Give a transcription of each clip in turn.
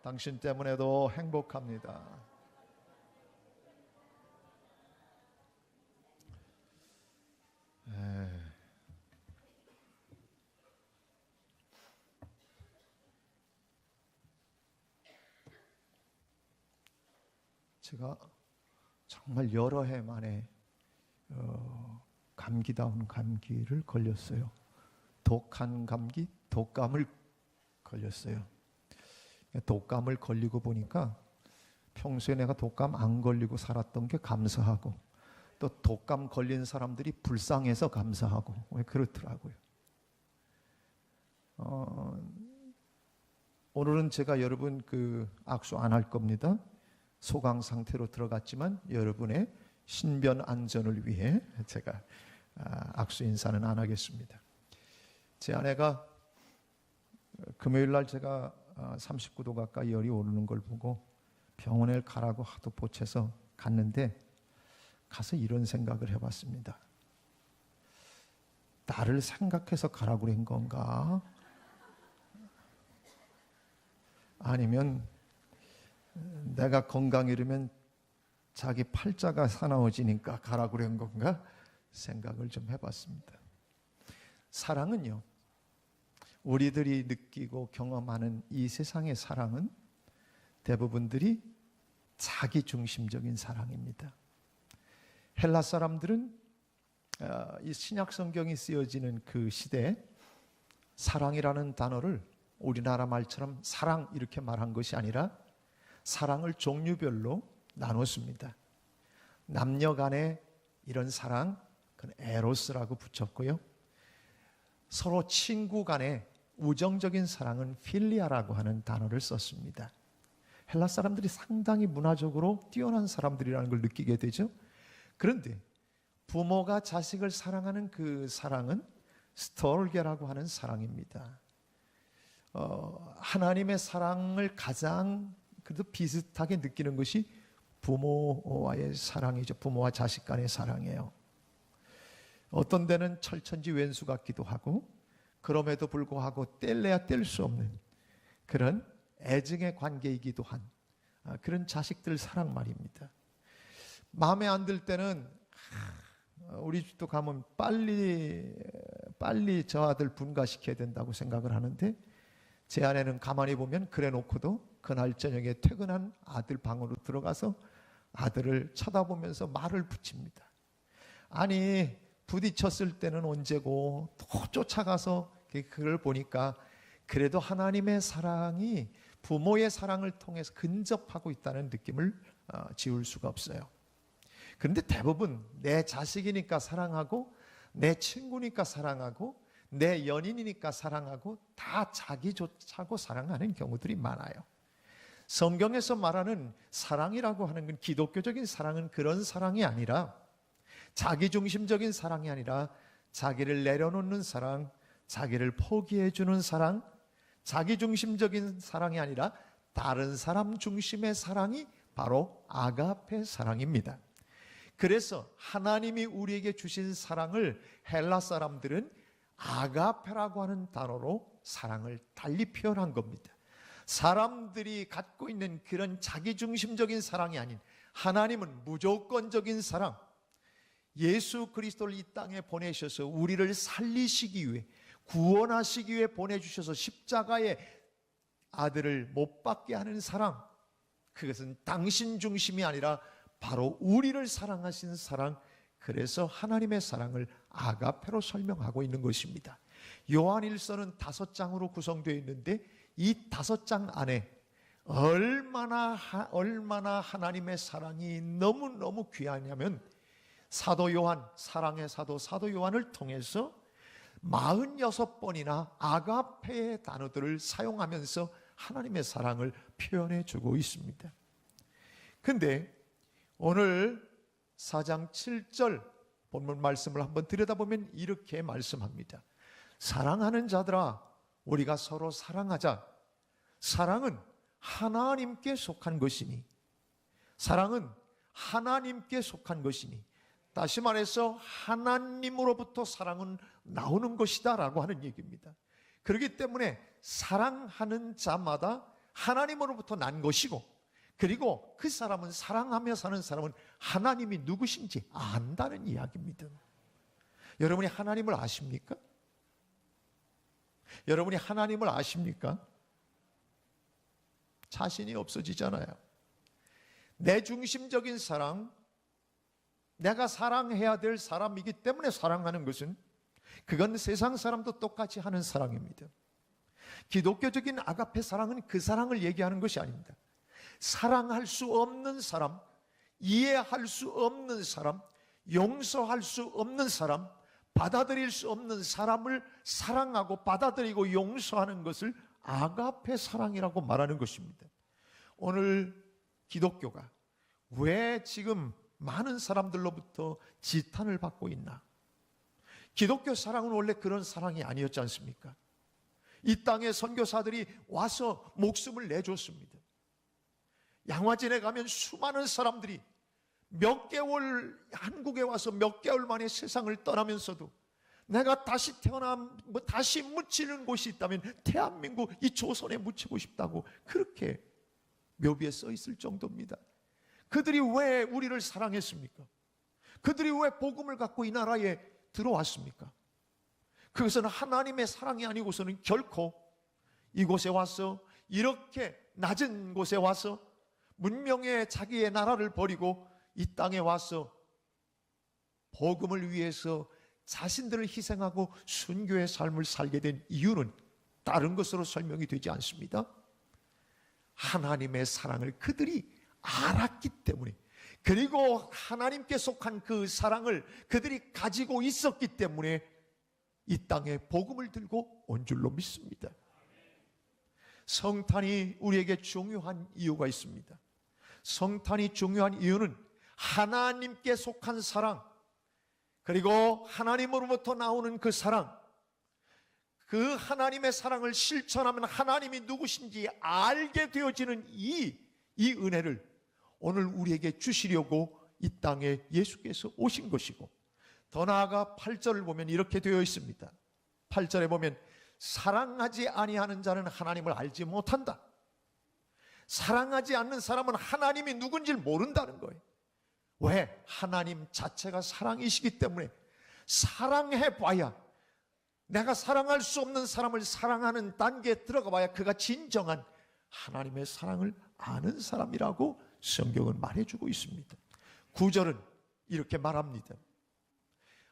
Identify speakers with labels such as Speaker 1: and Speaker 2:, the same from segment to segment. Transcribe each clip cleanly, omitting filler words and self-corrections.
Speaker 1: 당신 때문에도 행복합니다. 제가 정말 여러 해 만에 감기다운 감기를 걸렸어요. 독한 감기, 독감을 걸렸어요. 독감을 걸리고 보니까 평소에 내가 독감 안 걸리고 살았던 게 감사하고, 또 독감 걸린 사람들이 불쌍해서 감사하고, 왜 그렇더라고요. 오늘은 제가 여러분 악수 안 할 겁니다. 소강 상태로 들어갔지만 여러분의 신변 안전을 위해 제가 악수 인사는 안 하겠습니다. 제 아내가 금요일 날 제가 39도 가까이 열이 오르는 걸 보고 병원에 가라고 하도 보채서 갔는데, 가서 이런 생각을 해봤습니다. 나를 생각해서 가라고 그런 건가? 아니면 내가 건강이라면 자기 팔자가 사나워지니까 가라고 그런 건가? 생각을 좀 해봤습니다. 사랑은요, 우리들이 느끼고 경험하는 이 세상의 사랑은 대부분들이 자기중심적인 사랑입니다. 헬라 사람들은 이 신약 성경이 쓰여지는 그 시대에 사랑이라는 단어를 우리나라 말처럼 사랑 이렇게 말한 것이 아니라 사랑을 종류별로 나눴습니다. 남녀 간의 이런 사랑, 그건 에로스라고 붙였고요. 서로 친구 간의 우정적인 사랑은 필리아라고 하는 단어를 썼습니다. 헬라 사람들이 상당히 문화적으로 뛰어난 사람들이라는 걸 느끼게 되죠. 그런데 부모가 자식을 사랑하는 그 사랑은 스톨게라고 하는 사랑입니다. 하나님의 사랑을 가장 그래도 비슷하게 느끼는 것이 부모와의 사랑이죠. 부모와 자식 간의 사랑이에요. 어떤 데는 철천지 왼수 같기도 하고, 그럼에도 불구하고 뗄래야 뗄 수 없는 그런 애증의 관계이기도 한 그런 자식들 사랑 말입니다. 마음에 안 들 때는 우리 집도 가면 빨리 저 아들 분가시켜야 된다고 생각을 하는데, 제 아내는 가만히 보면 그래 놓고도 그날 저녁에 퇴근한 아들 방으로 들어가서 아들을 쳐다보면서 말을 붙입니다. 아니, 부딪혔을 때는 언제고 또 쫓아가서 그걸 보니까 그래도 하나님의 사랑이 부모의 사랑을 통해서 근접하고 있다는 느낌을 지울 수가 없어요. 그런데 대부분 내 자식이니까 사랑하고, 내 친구니까 사랑하고, 내 연인이니까 사랑하고, 다 자기 좋자고 사랑하는 경우들이 많아요. 성경에서 말하는 사랑이라고 하는 건, 기독교적인 사랑은 그런 사랑이 아니라, 자기중심적인 사랑이 아니라 자기를 내려놓는 사랑, 자기를 포기해 주는 사랑, 자기중심적인 사랑이 아니라 다른 사람 중심의 사랑이 바로 아가페 사랑입니다. 그래서 하나님이 우리에게 주신 사랑을 헬라 사람들은 아가페라고 하는 단어로 사랑을 달리 표현한 겁니다. 사람들이 갖고 있는 그런 자기중심적인 사랑이 아닌, 하나님은 무조건적인 사랑, 예수 그리스도를 이 땅에 보내셔서 우리를 살리시기 위해, 구원하시기 위해 보내주셔서 십자가에 아들을 못 박게 하는 사랑, 그것은 당신 중심이 아니라 바로 우리를 사랑하신 사랑, 그래서 하나님의 사랑을 아가페로 설명하고 있는 것입니다. 요한일서는 5장으로 구성되어 있는데, 이 5장 안에 얼마나 하나님의 사랑이 너무너무 귀하냐면, 사도 요한, 사랑의 사도 요한을 통해서 46번이나 아가페의 단어들을 사용하면서 하나님의 사랑을 표현해 주고 있습니다. 근데 오늘 4장 7절 본문 말씀을 한번 들여다보면 이렇게 말씀합니다. 사랑하는 자들아, 우리가 서로 사랑하자. 사랑은 하나님께 속한 것이니, 사랑은 하나님께 속한 것이니, 다시 말해서 하나님으로부터 사랑은 나오는 것이다 라고 하는 얘기입니다. 그렇기 때문에 사랑하는 자마다 하나님으로부터 난 것이고, 그리고 그 사람은, 사랑하며 사는 사람은 하나님이 누구신지 안다는 이야기입니다. 여러분이 하나님을 아십니까? 여러분이 하나님을 아십니까? 자신이 없어지잖아요. 내 중심적인 사랑, 내가 사랑해야 될 사람이기 때문에 사랑하는 것은, 그건 세상 사람도 똑같이 하는 사랑입니다. 기독교적인 아가페 사랑은 그 사랑을 얘기하는 것이 아닙니다. 사랑할 수 없는 사람, 이해할 수 없는 사람, 용서할 수 없는 사람, 받아들일 수 없는 사람을 사랑하고 받아들이고 용서하는 것을 아가페 사랑이라고 말하는 것입니다. 오늘 기독교가 왜 지금 많은 사람들로부터 지탄을 받고 있나? 기독교 사랑은 원래 그런 사랑이 아니었지 않습니까? 이 땅에 선교사들이 와서 목숨을 내줬습니다. 양화진에 가면 수많은 사람들이 몇 개월, 한국에 와서 몇 개월 만에 세상을 떠나면서도 내가 다시 다시 묻히는 곳이 있다면 대한민국 이 조선에 묻히고 싶다고 그렇게 묘비에 써 있을 정도입니다. 그들이 왜 우리를 사랑했습니까? 그들이 왜 복음을 갖고 이 나라에 들어왔습니까? 그것은 하나님의 사랑이 아니고서는 결코 이곳에 와서, 이렇게 낮은 곳에 와서 문명의 자기의 나라를 버리고 이 땅에 와서 복음을 위해서 자신들을 희생하고 순교의 삶을 살게 된 이유는 다른 것으로 설명이 되지 않습니다. 하나님의 사랑을 그들이 알았기 때문에, 그리고 하나님께 속한 그 사랑을 그들이 가지고 있었기 때문에 이 땅에 복음을 들고 온 줄로 믿습니다. 성탄이 우리에게 중요한 이유가 있습니다. 성탄이 중요한 이유는 하나님께 속한 사랑, 그리고 하나님으로부터 나오는 그 사랑, 그 하나님의 사랑을 실천하면 하나님이 누구신지 알게 되어지는 이 은혜를 오늘 우리에게 주시려고 이 땅에 예수께서 오신 것이고, 더 나아가 8절을 보면 이렇게 되어 있습니다. 8절에 보면 사랑하지 아니하는 자는 하나님을 알지 못한다. 사랑하지 않는 사람은 하나님이 누군지를 모른다는 거예요. 왜? 하나님 자체가 사랑이시기 때문에. 사랑해봐야, 내가 사랑할 수 없는 사람을 사랑하는 단계에 들어가 봐야 그가 진정한 하나님의 사랑을 아는 사람이라고 성경은 말해주고 있습니다. 9절은 이렇게 말합니다.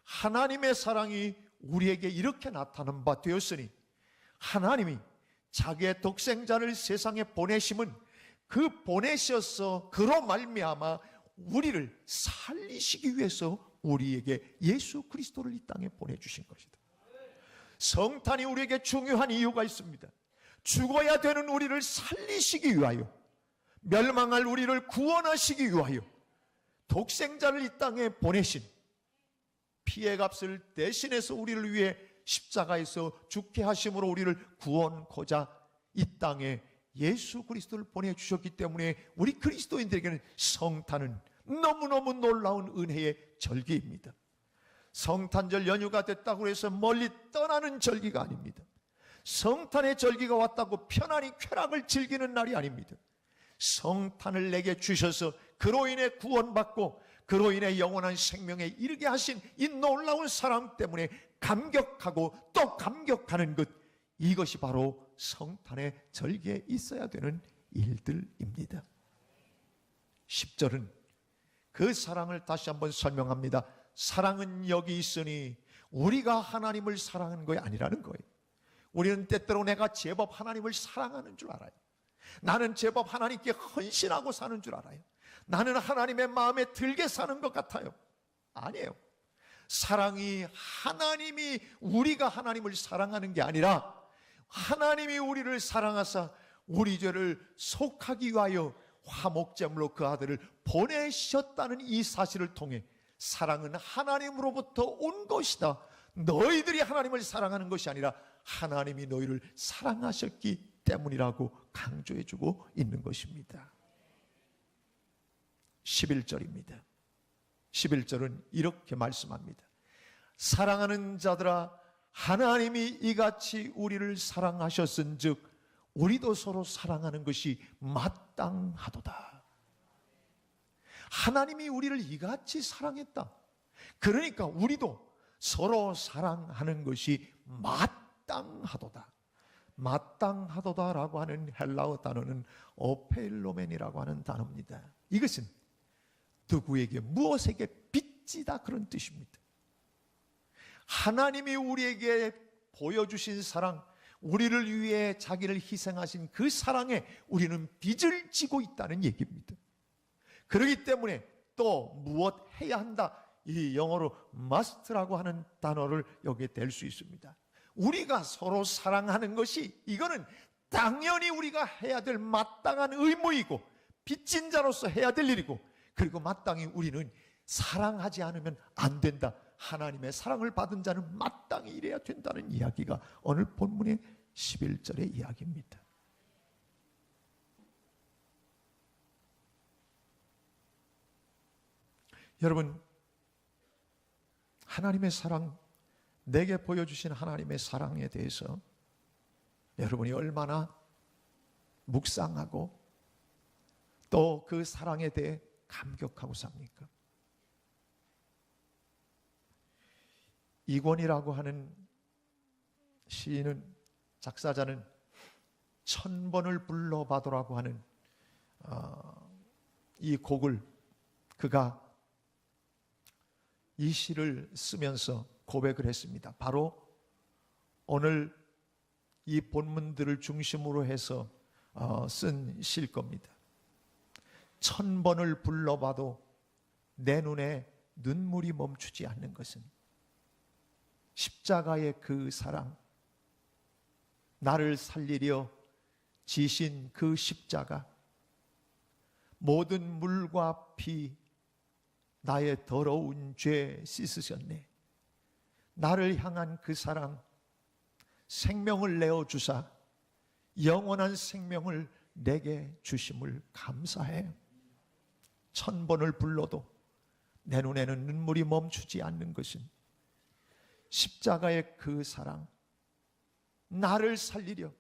Speaker 1: 하나님의 사랑이 우리에게 이렇게 나타난 바 되었으니 하나님이 자기의 독생자를 세상에 보내심은 그 보내셔서 그로 말미암아 우리를 살리시기 위해서 우리에게 예수 그리스도를 이 땅에 보내주신 것이다. 성탄이 우리에게 중요한 이유가 있습니다. 죽어야 되는 우리를 살리시기 위하여, 멸망할 우리를 구원하시기 위하여 독생자를 이 땅에 보내신, 피의 값을 대신해서 우리를 위해 십자가에서 죽게 하심으로 우리를 구원코자 이 땅에 예수 그리스도를 보내주셨기 때문에 우리 그리스도인들에게는 성탄은 너무너무 놀라운 은혜의 절기입니다. 성탄절 연휴가 됐다고 해서 멀리 떠나는 절기가 아닙니다. 성탄의 절기가 왔다고 편안히 쾌락을 즐기는 날이 아닙니다. 성탄을 내게 주셔서 그로 인해 구원받고 그로 인해 영원한 생명에 이르게 하신 이 놀라운 사랑 때문에 감격하고 또 감격하는 것, 이것이 바로 성탄의 절기에 있어야 되는 일들입니다. 10절은 그 사랑을 다시 한번 설명합니다. 사랑은 여기 있으니 우리가 하나님을 사랑하는 것이 아니라는 거예요. 우리는 때때로 내가 제법 하나님을 사랑하는 줄 알아요. 나는 제법 하나님께 헌신하고 사는 줄 알아요. 나는 하나님의 마음에 들게 사는 것 같아요. 아니에요. 사랑이 하나님이, 우리가 하나님을 사랑하는 게 아니라 하나님이 우리를 사랑하사 우리 죄를 속하기 위하여 화목제물로 그 아들을 보내셨다는 이 사실을 통해 사랑은 하나님으로부터 온 것이다. 너희들이 하나님을 사랑하는 것이 아니라 하나님이 너희를 사랑하셨기 때문이라고 강조해주고 있는 것입니다. 11절입니다. 11절은 이렇게 말씀합니다. 사랑하는 자들아, 하나님이 이같이 우리를 사랑하셨은즉 우리도 서로 사랑하는 것이 마땅하도다. 하나님이 우리를 이같이 사랑했다. 그러니까 우리도 서로 사랑하는 것이 마땅하도다. 마땅하도다라고 하는 헬라어 단어는 오페일로멘이라고 하는 단어입니다. 이것은 누구에게 무엇에게 빚지다 그런 뜻입니다. 하나님이 우리에게 보여주신 사랑, 우리를 위해 자기를 희생하신 그 사랑에 우리는 빚을 지고 있다는 얘기입니다. 그렇기 때문에 또 무엇 해야 한다, 이 영어로 must라고 하는 단어를 여기에 댈 수 있습니다. 우리가 서로 사랑하는 것이, 이거는 당연히 우리가 해야 될 마땅한 의무이고 빚진 자로서 해야 될 일이고, 그리고 마땅히 우리는 사랑하지 않으면 안 된다. 하나님의 사랑을 받은 자는 마땅히 이래야 된다는 이야기가 오늘 본문의 11절의 이야기입니다. 여러분, 하나님의 사랑, 내게 보여주신 하나님의 사랑에 대해서 여러분이 얼마나 묵상하고 또 그 사랑에 대해 감격하고 삽니까? 이권이라고 하는 시인은, 작사자는 1000번을 불러봐도라고 하는 이 곡을 그가 이 시를 쓰면서 고백을 했습니다. 바로 오늘 이 본문들을 중심으로 해서 쓴 시일 겁니다. 1000번을 불러봐도 내 눈에 눈물이 멈추지 않는 것은 십자가의 그 사랑, 나를 살리려 지신 그 십자가, 모든 물과 피 나의 더러운 죄 씻으셨네. 나를 향한 그 사랑, 생명을 내어주사 영원한 생명을 내게 주심을 감사해. 1000번을 불러도 내 눈에는 눈물이 멈추지 않는 것은 십자가의 그 사랑, 나를 살리려.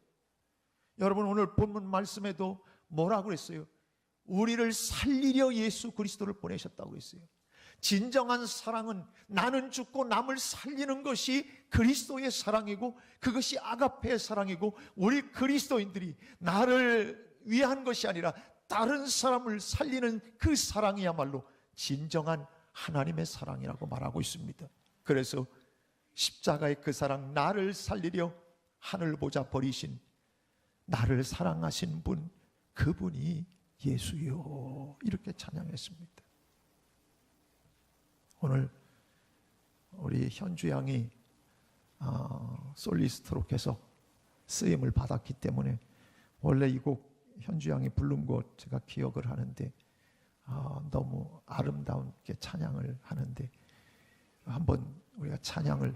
Speaker 1: 여러분, 오늘 본문 말씀에도 뭐라고 했어요? 우리를 살리려 예수 그리스도를 보내셨다고 했어요. 진정한 사랑은 나는 죽고 남을 살리는 것이 그리스도의 사랑이고, 그것이 아가페의 사랑이고, 우리 그리스도인들이 나를 위한 것이 아니라 다른 사람을 살리는 그 사랑이야말로 진정한 하나님의 사랑이라고 말하고 있습니다. 그래서 십자가의 그 사랑, 나를 살리려 하늘 보자 버리신 나를 사랑하신 분, 그분이 예수요, 이렇게 찬양했습니다. 오늘 우리 현주 양이 솔리스트로 계속 쓰임을 받았기 때문에 원래 이 곡 현주 양이 부른 것 제가 기억을 하는데 너무 아름다운게 찬양을 하는데 한번 우리가 찬양을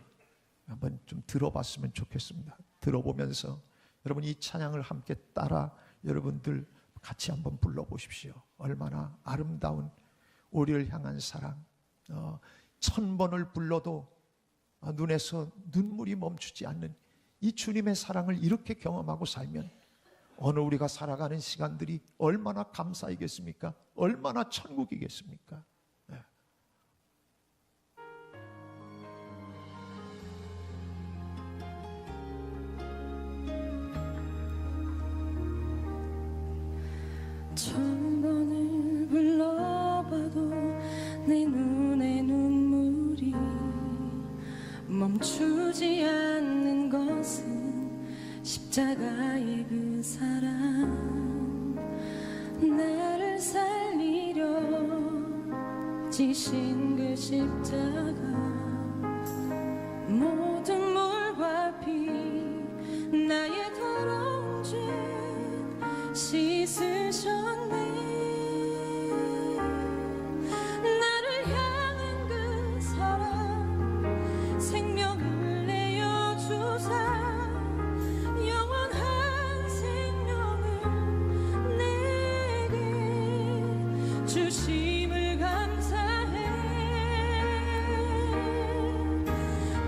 Speaker 1: 한번 좀 들어봤으면 좋겠습니다. 들어보면서 여러분 이 찬양을 함께 따라 여러분들 같이 한번 불러보십시오. 얼마나 아름다운 우리를 향한 사랑, 1000번을 불러도 눈에서 눈물이 멈추지 않는 이 주님의 사랑을 이렇게 경험하고 살면 오늘 우리가 살아가는 시간들이 얼마나 감사이겠습니까? 얼마나 천국이겠습니까? 네.
Speaker 2: 천 번을 불러봐도 내 눈에 눈물이 멈추지 않는 것은 십자가의 그 사랑, 나를 살리려 지신 그 십자가, 모든 물과 피 나의 더러운 죄 씻으셨네. 나를 향한 그 사랑, 생명을 내어주사 영원한 생명을 내게 주심을 감사해.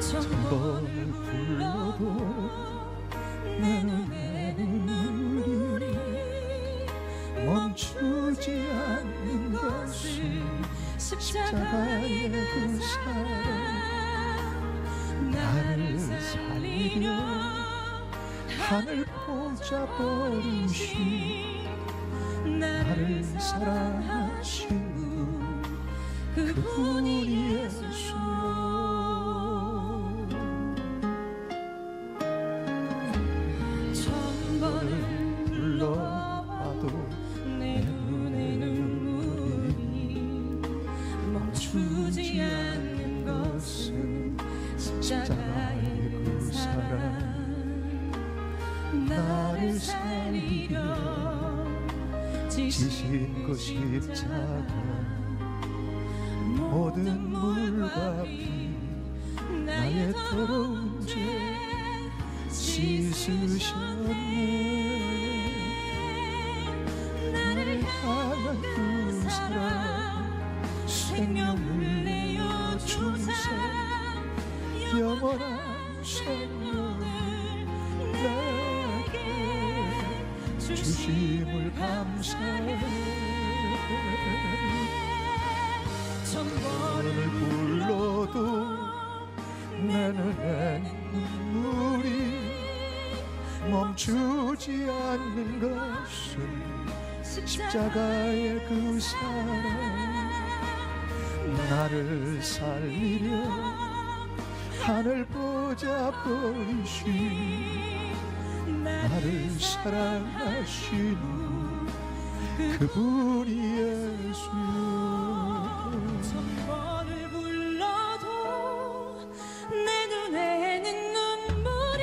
Speaker 2: 천 번을 불러도 내 눈에는
Speaker 1: 십자가의 그 사랑 나를 살리려 하늘 보좌 버리신 나를 사랑하신 분 그분이 예수요.
Speaker 2: 천번을
Speaker 1: 불러봐도
Speaker 2: 내 눈의 눈물이 멈추지 않는 것은 십자가의 그 사랑 나를 살리려
Speaker 1: 지신 그 십자가 모든 물과 피 나의 더러운 죄 씻으셨네. 나를 향한 그 사랑 생명을 내어 주사 영원한 생명을 내게 주심을 감사해. 천번을 불러도 내 눈에 눈물이 멈추지 않는 것은 십자가의 그 사랑 나를 살리려 하늘 보좌 버리신 나를 사랑하신 그분이 예수요.
Speaker 2: 천번을 불러도 내 눈에는 눈물이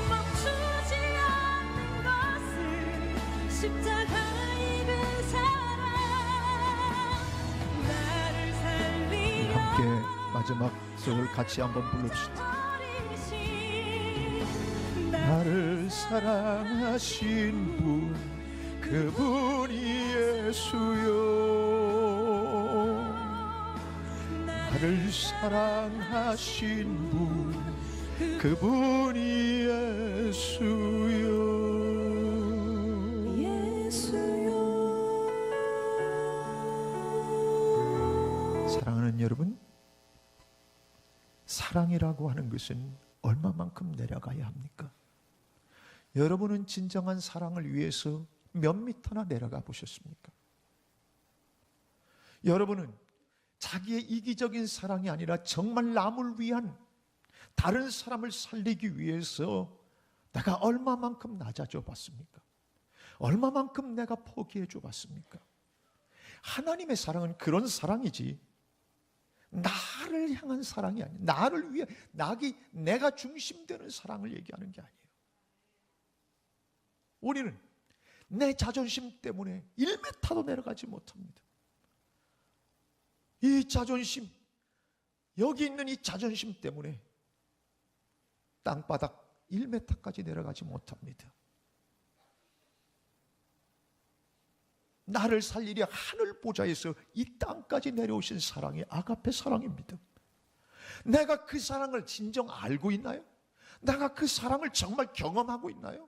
Speaker 2: 멈추지 않는 것은 십자가의 그 사랑 나를 살리려
Speaker 1: 함께 마지막 속을 같이 한번 부릅시다. 나를 사랑하신 분 그분이 예수요. 나를 사랑하신 분 그분이 예수요. 사랑하는 여러분, 사랑이라고 하는 것은 얼마만큼 내려가야 합니까? 여러분은 진정한 사랑을 위해서 몇 미터나 내려가 보셨습니까? 여러분은 자기의 이기적인 사랑이 아니라 정말 남을 위한 다른 사람을 살리기 위해서 내가 얼마만큼 낮아져 봤습니까? 얼마만큼 내가 포기해 줘 봤습니까? 하나님의 사랑은 그런 사랑이지 나를 향한 사랑이 아니에요. 나를 위해 내가 중심되는 사랑을 얘기하는 게 아니에요. 우리는 내 자존심 때문에 1m도 내려가지 못합니다. 이 자존심, 여기 있는 이 자존심 때문에 땅바닥 1m까지 내려가지 못합니다. 나를 살리려 하늘 보좌에서 이 땅까지 내려오신 사랑이 아가페 사랑입니다. 내가 그 사랑을 진정 알고 있나요? 내가 그 사랑을 정말 경험하고 있나요?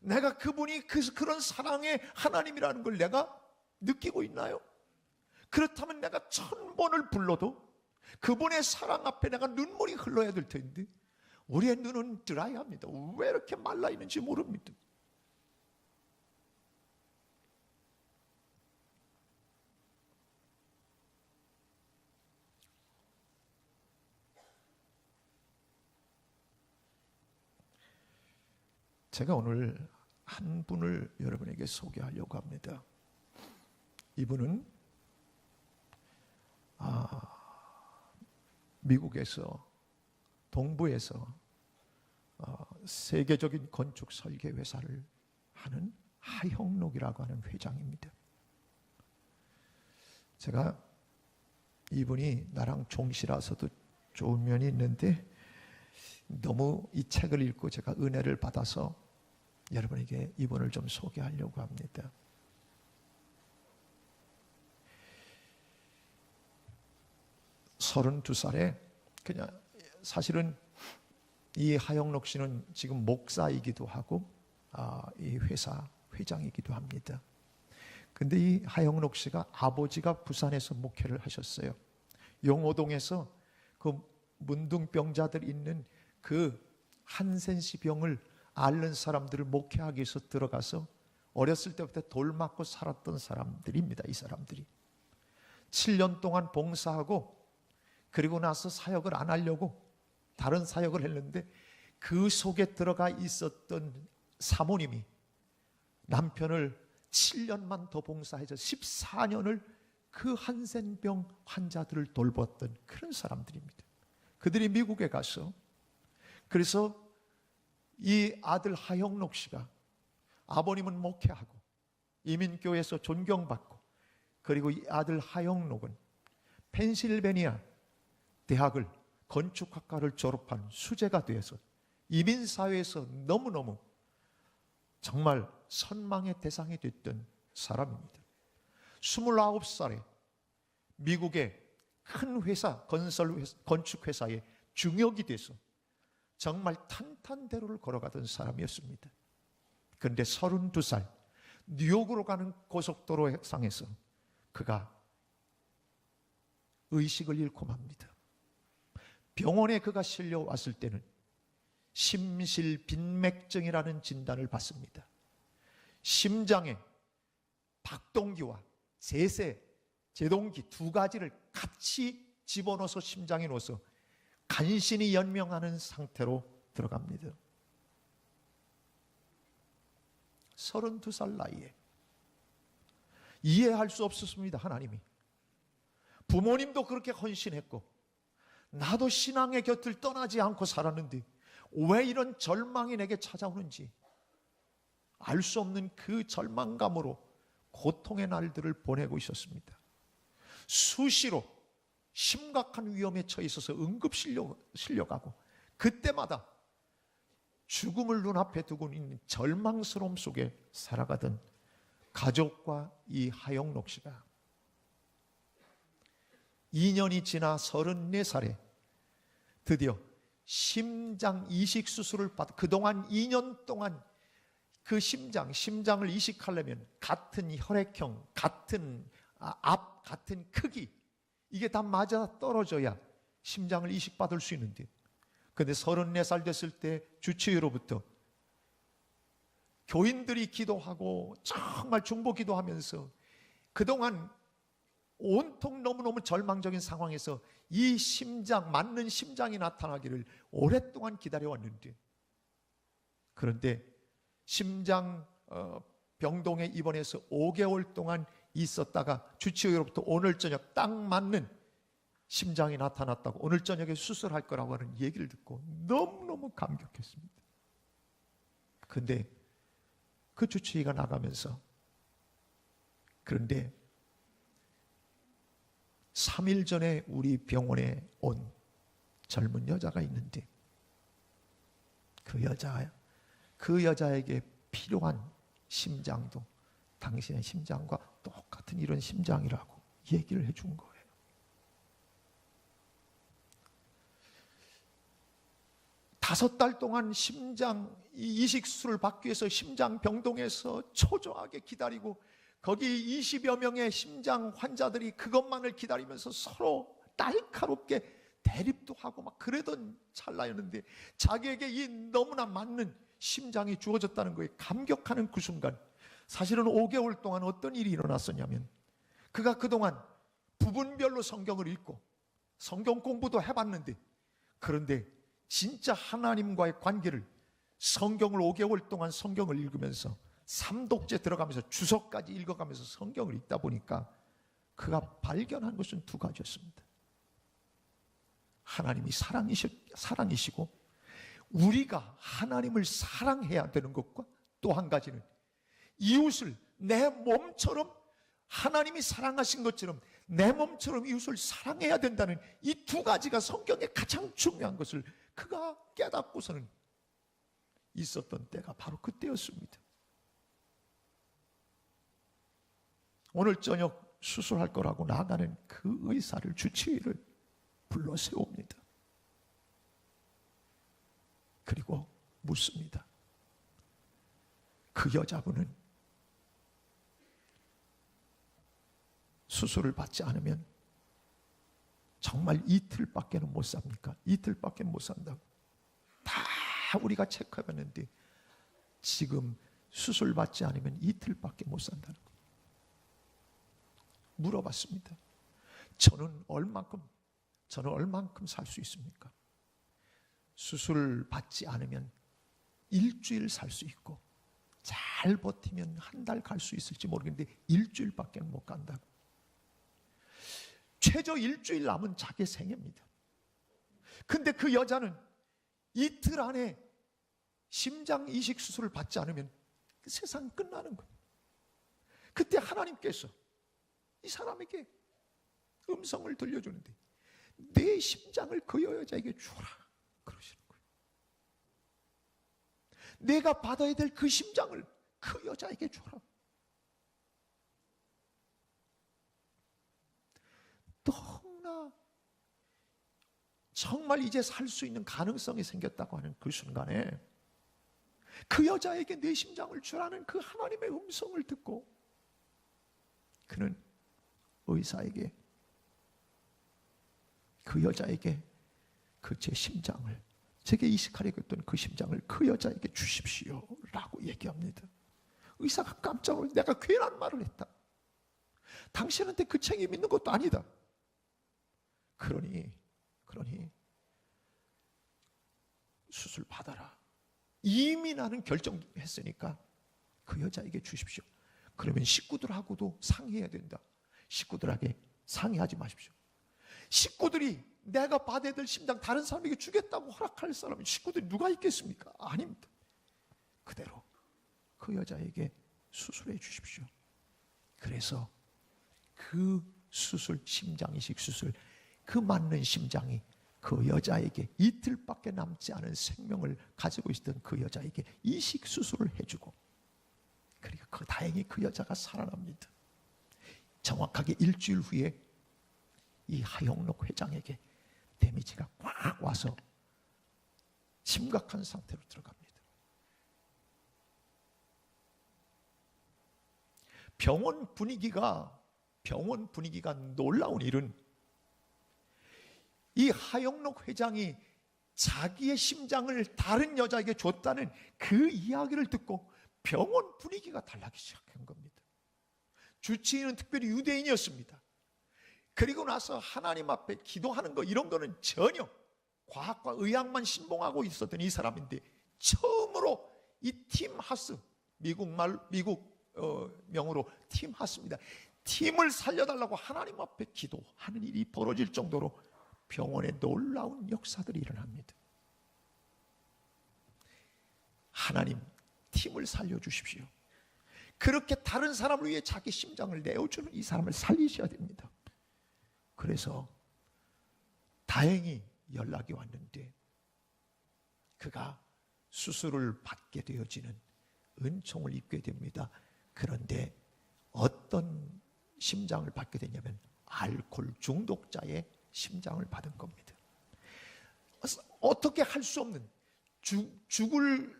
Speaker 1: 내가 그분이 그런 사랑의 하나님이라는 걸 내가 느끼고 있나요? 그렇다면 내가 1000번을 불러도 그분의 사랑 앞에 내가 눈물이 흘러야 될 텐데 우리의 눈은 드라이합니다. 왜 이렇게 말라 있는지 모릅니다. 제가 오늘 한 분을 여러분에게 소개하려고 합니다. 이분은 미국에서 동부에서 세계적인 건축 설계 회사를 하는 하형록이라고 하는 회장입니다. 제가 이분이 나랑 종시라서도 좋은 면이 있는데 너무 이 책을 읽고 제가 은혜를 받아서 여러분에게 이분을 좀 소개하려고 합니다. 서른두 살에 그냥 사실은 이 하영록 씨는 지금 목사이기도 하고 이 회사 회장이기도 합니다. 근데 이 하영록 씨가 아버지가 부산에서 목회를 하셨어요. 용호동에서 그 문둥병자들 있는 그 한센시 병을 앓는 사람들을 목회하기 위해서 들어가서 어렸을 때부터 돌 맞고 살았던 사람들입니다. 이 사람들이 7년 동안 봉사하고 그리고 나서 사역을 안 하려고 다른 사역을 했는데 그 속에 들어가 있었던 사모님이 남편을 7년만 더 봉사해서 14년을 그 한센병 환자들을 돌봤던 그런 사람들입니다. 그들이 미국에 가서 그래서 이 아들 하영록 씨가 아버님은 목회하고 이민교회에서 존경받고 그리고 이 아들 하영록은 펜실베니아 대학을 건축학과를 졸업한 수재가 되어서 이민사회에서 너무너무 정말 선망의 대상이 됐던 사람입니다. 29살에 미국의 큰 회사, 건축회사의 중역이 돼서 정말 탄탄대로를 걸어가던 사람이었습니다. 그런데 32살 뉴욕으로 가는 고속도로 상에서 그가 의식을 잃고 맙니다. 병원에 그가 실려왔을 때는 심실빈맥증이라는 진단을 받습니다. 심장에 박동기와 제동기 두 가지를 같이 집어넣어서 심장에 넣어서 간신히 연명하는 상태로 들어갑니다. 32살 나이에 이해할 수 없었습니다. 하나님이 부모님도 그렇게 헌신했고 나도 신앙의 곁을 떠나지 않고 살았는데 왜 이런 절망이 내게 찾아오는지 알 수 없는 그 절망감으로 고통의 날들을 보내고 있었습니다. 수시로 심각한 위험에 처해 있어서 응급 실려가고 그때마다 죽음을 눈앞에 두고 있는 절망스러움 속에 살아가던 가족과 이 하영록 씨가 2년이 지나 34살에 드디어 심장 이식 수술을 받아 그동안 2년 동안 그 심장을 이식하려면 같은 혈액형, 같은 앞, 같은 크기 이게 다 맞아 떨어져야 심장을 이식받을 수 있는데 그런데 34살 됐을 때 주치의로부터 교인들이 기도하고 정말 중보 기도하면서 그동안 온통 너무너무 절망적인 상황에서 이 맞는 심장이 나타나기를 오랫동안 기다려왔는데 그런데 심장 병동에 입원해서 5개월 동안 있었다가 주치의로부터 오늘 저녁 딱 맞는 심장이 나타났다고 오늘 저녁에 수술할 거라고 하는 얘기를 듣고 너무너무 감격했습니다. 그런데 그 주치의가 나가면서 그런데 3일 전에 우리 병원에 온 젊은 여자가 있는데 그 여자에게 필요한 심장도 당신의 심장과 똑같은 이런 심장이라고 얘기를 해준 거예요. 다섯 달 동안 심장 이식 수술을 받기 위해서 심장 병동에서 초조하게 기다리고 거기 20여 명의 심장 환자들이 그것만을 기다리면서 서로 날카롭게 대립도 하고 막 그러던 찰나였는데 자기에게 이 너무나 맞는 심장이 주어졌다는 거에 감격하는 그 순간 사실은 5개월 동안 어떤 일이 일어났었냐면 그가 그동안 부분별로 성경을 읽고 성경 공부도 해봤는데 그런데 진짜 하나님과의 관계를 성경을 5개월 동안 성경을 읽으면서 삼독제 들어가면서 주석까지 읽어가면서 성경을 읽다 보니까 그가 발견한 것은 두 가지였습니다. 하나님이 사랑이시고 우리가 하나님을 사랑해야 되는 것과 또 한 가지는 이웃을 내 몸처럼 하나님이 사랑하신 것처럼 내 몸처럼 이웃을 사랑해야 된다는 이 두 가지가 성경에 가장 중요한 것을 그가 깨닫고서는 있었던 때가 바로 그때였습니다. 오늘 저녁 수술할 거라고 나가는 그 의사를 주치의를 불러 세웁니다. 그리고 묻습니다. 그 여자분은 수술을 받지 않으면 정말 이틀밖에는 못 삽니까? 이틀밖에 못 산다고. 다 우리가 체크해봤는데 지금 수술 받지 않으면 이틀밖에 못 산다는 거예요. 물어봤습니다. 저는 얼만큼 살 수 있습니까? 수술 받지 않으면 일주일 살 수 있고 잘 버티면 한 달 갈 수 있을지 모르겠는데 일주일밖에 못 간다고. 최저 일주일 남은 자기 생애입니다. 근데 그 여자는 이틀 안에 심장 이식 수술을 받지 않으면 세상이 끝나는 거예요. 그때 하나님께서 이 사람에게 음성을 들려주는데 내 심장을 그 여자에게 주라 그러시는 거예요. 내가 받아야 될 그 심장을 그 여자에게 주라. 너무나 정말 이제 살 수 있는 가능성이 생겼다고 하는 그 순간에 그 여자에게 내 심장을 주라는 그 하나님의 음성을 듣고 그는 의사에게 그 여자에게 그 제 심장을 제게 이식하려고 했던 그 심장을 그 여자에게 주십시오 라고 얘기합니다. 의사가 깜짝 놀라서 내가 괜한 말을 했다. 당신한테 그 책임 있는 것도 아니다. 그러니 수술 받아라. 이미 나는 결정했으니까 그 여자에게 주십시오. 그러면 식구들하고도 상의해야 된다. 식구들에게 상의하지 마십시오. 식구들이 내가 받아야 될 심장 다른 사람에게 주겠다고 허락할 사람은 식구들이 누가 있겠습니까? 아닙니다. 그대로 그 여자에게 수술해 주십시오. 그래서 그 수술, 심장이식 수술, 그 맞는 심장이 그 여자에게 이틀밖에 남지 않은 생명을 가지고 있었던 그 여자에게 이식 수술을 해주고, 그리고 다행히 그 여자가 살아납니다. 정확하게 일주일 후에 이 하영록 회장에게 데미지가 꽉 와서 심각한 상태로 들어갑니다. 병원 분위기가 놀라운 일은 이 하영록 회장이 자기의 심장을 다른 여자에게 줬다는 그 이야기를 듣고 병원 분위기가 달라지기 시작한 겁니다. 주치의는 특별히 유대인이었습니다. 그리고 나서 하나님 앞에 기도하는 거 이런 거는 전혀 과학과 의학만 신봉하고 있었던 이 사람인데 처음으로 이 팀 하스, 미국 명으로 팀 하스입니다. 팀을 살려달라고 하나님 앞에 기도하는 일이 벌어질 정도로 병원에 놀라운 역사들이 일어납니다. 하나님, 팀을 살려주십시오. 그렇게 다른 사람을 위해 자기 심장을 내어주는 이 사람을 살리셔야 됩니다. 그래서 다행히 연락이 왔는데 그가 수술을 받게 되어지는 은총을 입게 됩니다. 그런데 어떤 심장을 받게 되냐면 알코올 중독자의 심장을 받은 겁니다. 어떻게 할 수 없는 죽을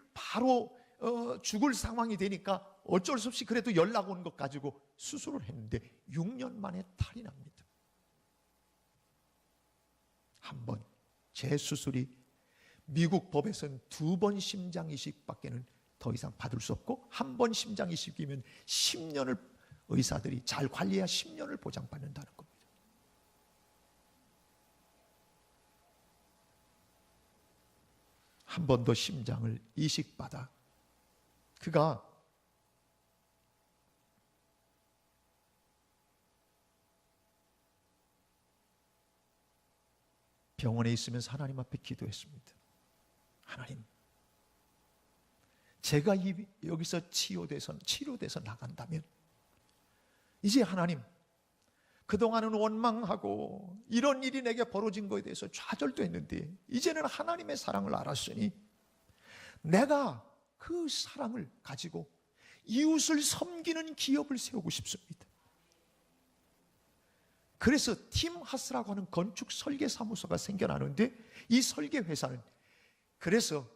Speaker 1: 상황이 되니까 어쩔 수 없이 그래도 연락 온 것 가지고 수술을 했는데 6년 만에 탈이 납니다. 한 번 재수술이 미국 법에서는 2번 심장 이식밖에는 더 이상 받을 수 없고 한 번 심장 이식이면 10년을 의사들이 잘 관리해야 10년을 보장받는다는 겁니다. 한 번 더 심장을 이식받아 그가 병원에 있으면서 하나님 앞에 기도했습니다. 하나님, 제가 여기서 치료돼서 나간다면 이제 하나님, 그동안은 원망하고 이런 일이 내게 벌어진 것에 대해서 좌절도 했는데 이제는 하나님의 사랑을 알았으니 내가 그 사랑을 가지고 이웃을 섬기는 기업을 세우고 싶습니다. 그래서 팀하스라고 하는 건축 설계 사무소가 생겨나는데 이 설계 회사는 그래서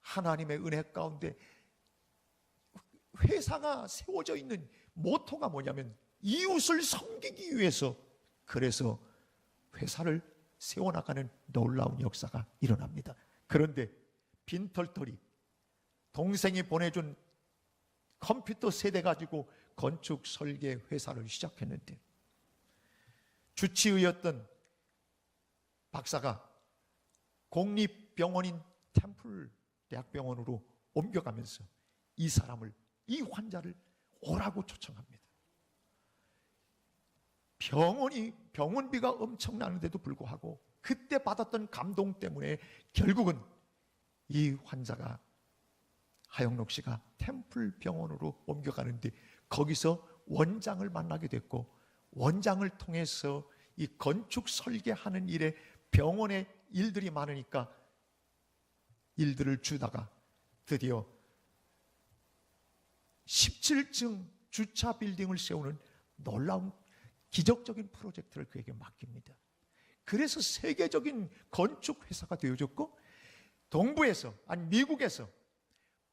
Speaker 1: 하나님의 은혜 가운데 회사가 세워져 있는 모토가 뭐냐면 이웃을 섬기기 위해서 그래서 회사를 세워나가는 놀라운 역사가 일어납니다. 그런데 빈털터리 동생이 보내준 컴퓨터 세대 가지고 건축 설계 회사를 시작했는데 주치의였던 박사가 공립병원인 템플 대학병원으로 옮겨가면서 이 사람을, 이 환자를 오라고 초청합니다. 병원비가 엄청나는데도 불구하고 그때 받았던 감동 때문에 결국은 이 환자가, 하영록 씨가 템플 병원으로 옮겨가는데 거기서 원장을 만나게 됐고, 원장을 통해서 이 건축 설계하는 일에 병원에 일들이 많으니까 일들을 주다가 드디어 17층 주차 빌딩을 세우는 놀라운 기적적인 프로젝트를 그에게 맡깁니다. 그래서 세계적인 건축 회사가 되어졌고, 동부에서, 아니 미국에서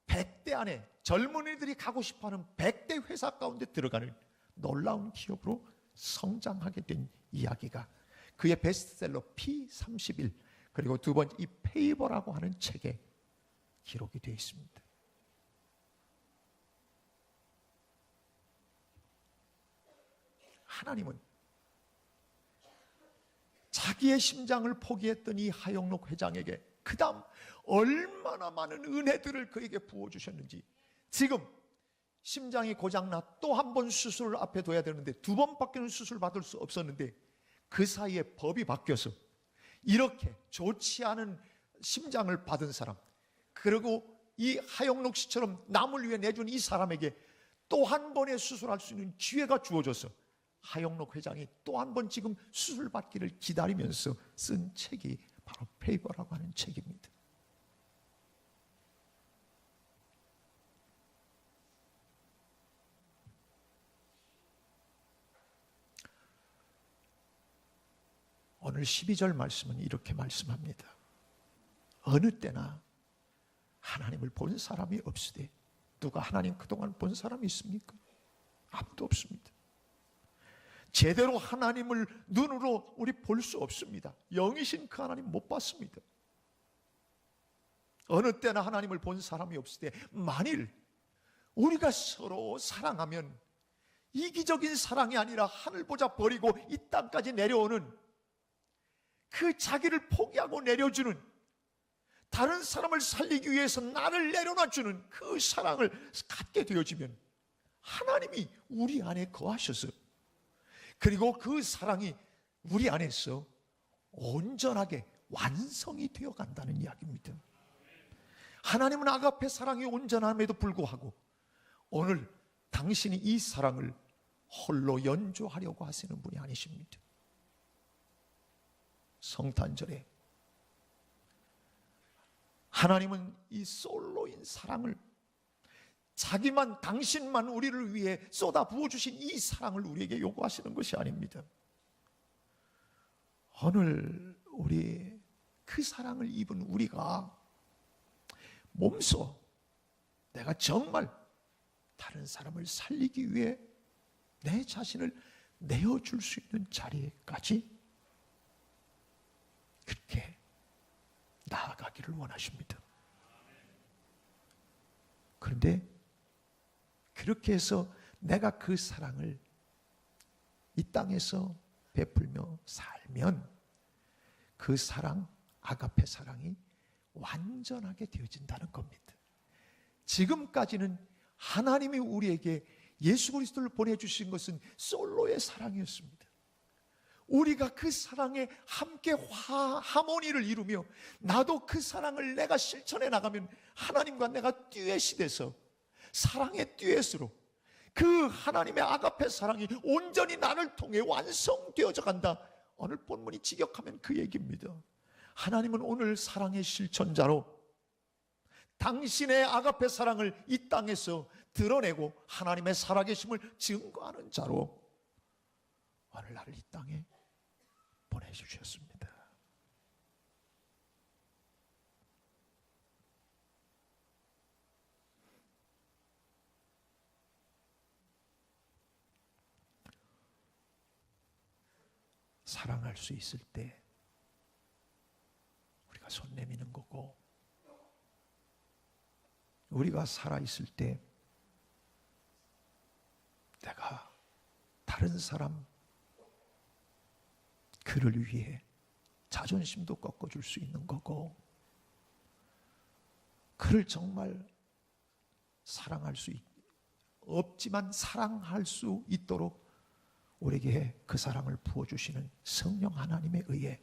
Speaker 1: 100대 안에 젊은이들이 가고 싶어하는 100대 회사 가운데 들어가는 놀라운 기업으로 성장하게 된 이야기가 그의 베스트셀러 P31 그리고 두 번째 이 페이버라고 하는 책에 기록이 되어 있습니다. 하나님은 자기의 심장을 포기했던 이 하영록 회장에게 그 다음 얼마나 많은 은혜들을 그에게 부어주셨는지, 지금 심장이 고장나 또 한 번 수술을 앞에 둬야 되는데 두 번밖에는 수술 받을 수 없었는데 그 사이에 법이 바뀌어서 이렇게 좋지 않은 심장을 받은 사람, 그리고 이 하영록 씨처럼 남을 위해 내준 이 사람에게 또 한 번의 수술할 수 있는 기회가 주어져서 하영록 회장이 또 한 번 지금 수술 받기를 기다리면서 쓴 책이 바로 페이버라고 하는 책입니다. 오늘 12절 말씀은 이렇게 말씀합니다. 어느 때나 하나님을 본 사람이 없으되, 누가 하나님 그동안 본 사람이 있습니까? 아무도 없습니다. 제대로 하나님을 눈으로 우리 볼 수 없습니다. 영이신 그 하나님 못 봤습니다. 어느 때나 하나님을 본 사람이 없을 때, 만일 우리가 서로 사랑하면 이기적인 사랑이 아니라 하늘 보자 버리고 이 땅까지 내려오는, 그 자기를 포기하고 내려주는, 다른 사람을 살리기 위해서 나를 내려놔주는 그 사랑을 갖게 되어지면 하나님이 우리 안에 거하셔서, 그리고 그 사랑이 우리 안에서 온전하게 완성이 되어 간다는 이야기입니다. 하나님은 아가페 사랑이 온전함에도 불구하고 오늘 당신이 이 사랑을 홀로 연주하려고 하시는 분이 아니십니다. 성탄절에 하나님은 이 솔로인 사랑을, 자기만, 당신만 우리를 위해 쏟아 부어주신 이 사랑을 우리에게 요구하시는 것이 아닙니다. 오늘 우리 그 사랑을 입은 우리가 몸소 내가 정말 다른 사람을 살리기 위해 내 자신을 내어줄 수 있는 자리까지 그렇게 나아가기를 원하십니다. 그런데 그렇게 해서 내가 그 사랑을 이 땅에서 베풀며 살면 그 사랑, 아가페 사랑이 완전하게 되어진다는 겁니다. 지금까지는 하나님이 우리에게 예수 그리스도를 보내주신 것은 솔로의 사랑이었습니다. 우리가 그 사랑에 함께 하모니를 이루며 나도 그 사랑을 내가 실천해 나가면 하나님과 내가 듀엣이 돼서 사랑의 듀엣으로 그 하나님의 아가페 사랑이 온전히 나를 통해 완성되어져 간다. 오늘 본문이 직역하면 그 얘기입니다. 하나님은 오늘 사랑의 실천자로 당신의 아가페 사랑을 이 땅에서 드러내고 하나님의 살아계심을 증거하는 자로 오늘 나를 이 땅에 보내주셨습니다. 사랑할 수 있을 때 우리가 손 내미는 거고, 우리가 살아있을 때 내가 다른 사람 그를 위해 자존심도 꺾어줄 수 있는 거고, 그를 정말 사랑할 수 없지만 사랑할 수 있도록 우리에게 그 사랑을 부어주시는 성령 하나님에 의해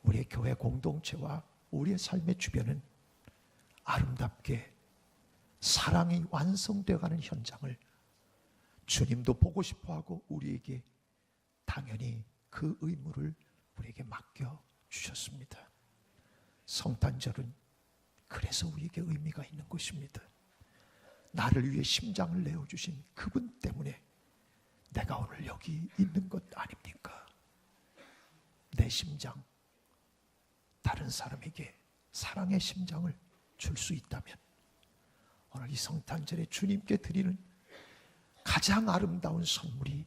Speaker 1: 우리의 교회 공동체와 우리의 삶의 주변은 아름답게 사랑이 완성되어가는 현장을 주님도 보고 싶어하고 우리에게 당연히 그 의무를 우리에게 맡겨주셨습니다. 성탄절은 그래서 우리에게 의미가 있는 것입니다. 나를 위해 심장을 내어주신 그분 때문에 내가 오늘 여기 있는 것 아닙니까? 내 심장, 다른 사람에게 사랑의 심장을 줄 수 있다면 오늘 이 성탄절에 주님께 드리는 가장 아름다운 선물이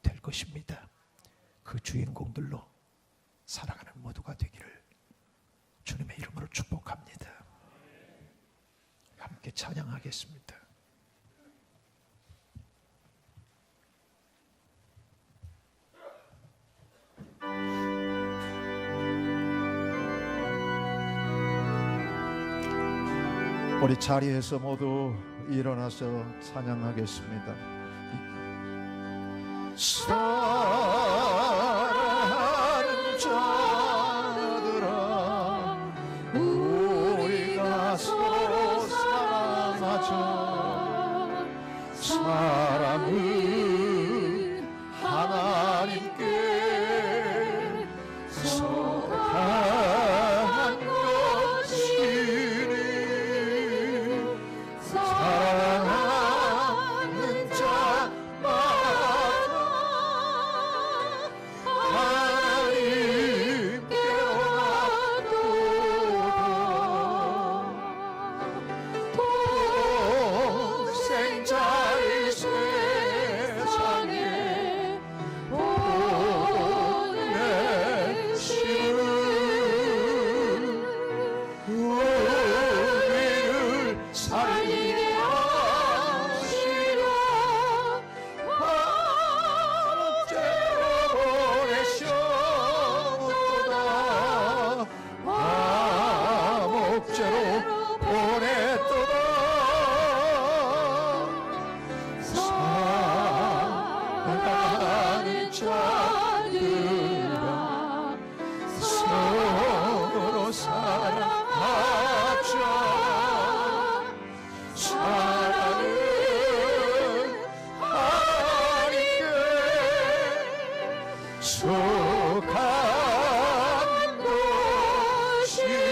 Speaker 1: 될 것입니다. 그 주인공들로 살아가는 모두가 되기를 주님의 이름으로 축복합니다. 함께 찬양하겠습니다. 우리 자리에서 모두 일어나서 찬양하겠습니다. 사랑하는 자들아, 우리가 서로 사랑하자. 사랑은 하나님께 속한 것이니 사랑하는 자마다 하나님께로 나도다. 동생자의 세상에 보내시는 우리를 살리게 하시려 화목제로 보내셨도다. 화목제로 보냈도다. 사랑하는 자들아, 서로 사랑하자. 사랑은 하나님께 속한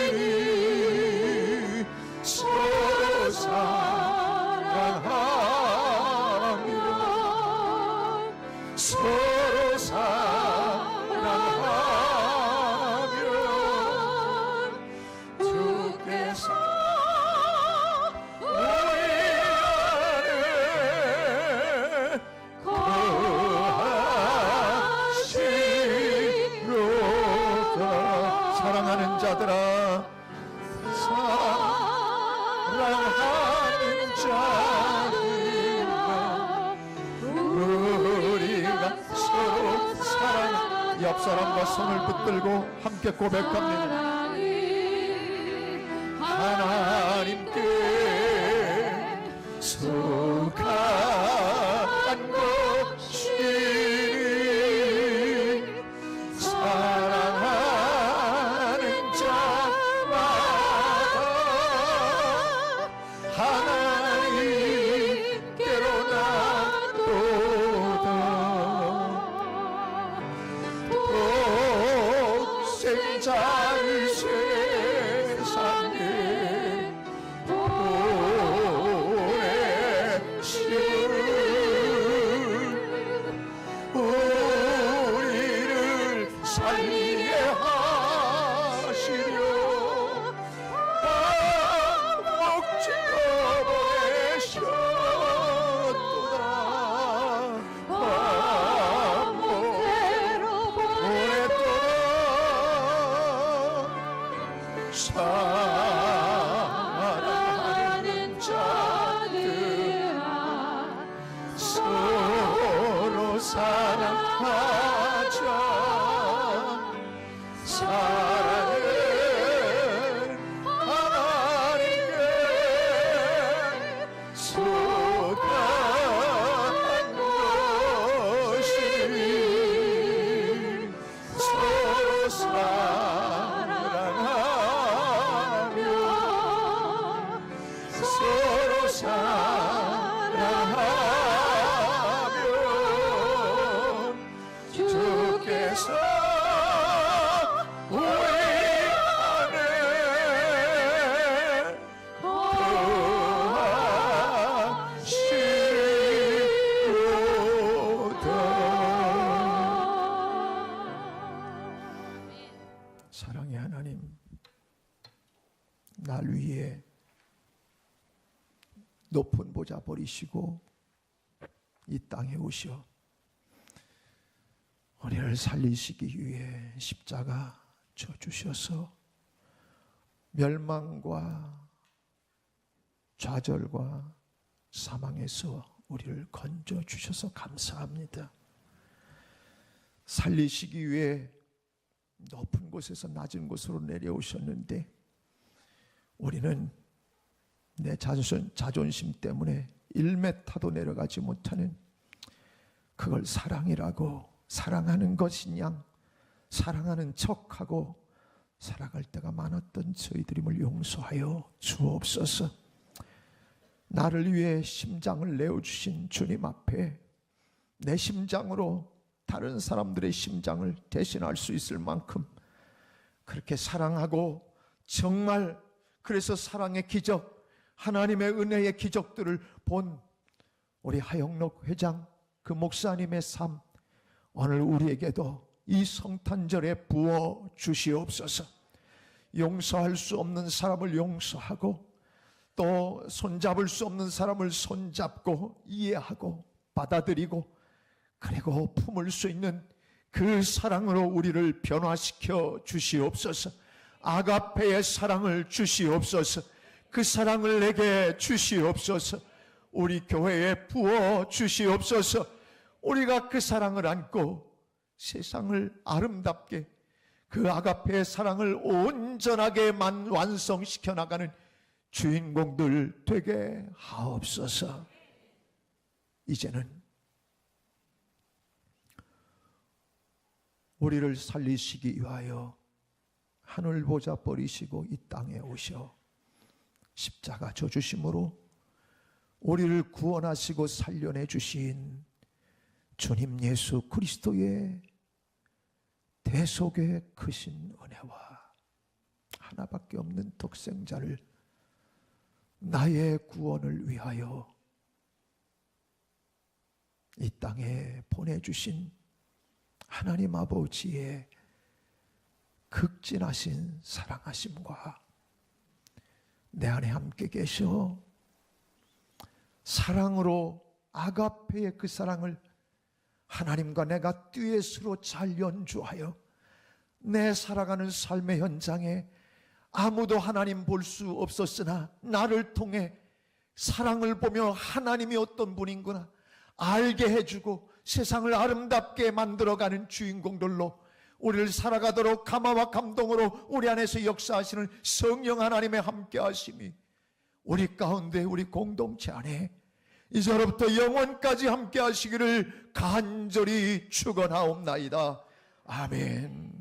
Speaker 1: 것이니 서로 사랑하며 서로 사랑하며 주께서 우리 안에 거하시로다. 사랑하는 자들아, 사랑하는 자들아, 우리가 서로 사랑, 옆 사람과 손을 붙들고 함께 고백합니다. 하나님께 속한 것이니 사랑하는 자마다 하나님께로 나도다. 독생자의 세상에 보내시는 우리를 살리게 하시려 화목제로 보내셨도다. 화목제로 하자. 사랑은 하나님께 속한 것이니 서로 사랑하며 서로 사랑하며 주께서 우리 안에 거하시로다. 사랑의 하나님, 날 위해 높은 보좌 버리시고 이 땅에 오셔 우리를 살리시기 위해 십자가 져 주셔서 멸망과 좌절과 사망에서 우리를 건져 주셔서 감사합니다. 살리시기 위해 높은 곳에서 낮은 곳으로 내려오셨는데 우리는 내 자존심 때문에 1m도 내려가지 못하는 그걸 사랑이라고 사랑하는 것인 양 사랑하는 척하고 살아갈 때가 많았던 저희들임을 용서하여 주옵소서. 나를 위해 심장을 내어주신 주님 앞에 내 심장으로 다른 사람들의 심장을 대신할 수 있을 만큼 그렇게 사랑하고 정말 그래서 사랑의 기적, 하나님의 은혜의 기적들을 본 우리 하영록 회장 그 목사님의 삶 오늘 우리에게도 이 성탄절에 부어 주시옵소서. 용서할 수 없는 사람을 용서하고 또 손잡을 수 없는 사람을 손잡고 이해하고 받아들이고 그리고 품을 수 있는 그 사랑으로 우리를 변화시켜 주시옵소서. 아가페의 사랑을 주시옵소서. 그 사랑을 내게 주시옵소서. 우리 교회에 부어 주시옵소서. 우리가 그 사랑을 안고 세상을 아름답게 그 아가페의 사랑을 온전하게 완성시켜 나가는 주인공들 되게 하옵소서. 이제는 우리를 살리시기 위하여 하늘 보좌 버리시고 이 땅에 오셔 십자가 져주심으로 우리를 구원하시고 살려내 주신 주님 예수 그리스도의 대속의 크신 은혜와 하나밖에 없는 독생자를 나의 구원을 위하여 이 땅에 보내주신 하나님 아버지의 극진하신 사랑하심과 내 안에 함께 계셔 사랑으로 아가페의 그 사랑을 하나님과 내가 듀엣으로 잘 연주하여 내 살아가는 삶의 현장에 아무도 하나님 볼 수 없었으나 나를 통해 사랑을 보며 하나님이 어떤 분인구나 알게 해주고 세상을 아름답게 만들어가는 주인공들로 우리를 살아가도록 감화와 감동으로 우리 안에서 역사하시는 성령 하나님의 함께하심이 우리 가운데 우리 공동체 안에 이제로부터 영원까지 함께하시기를 간절히 축원하옵나이다. 아멘.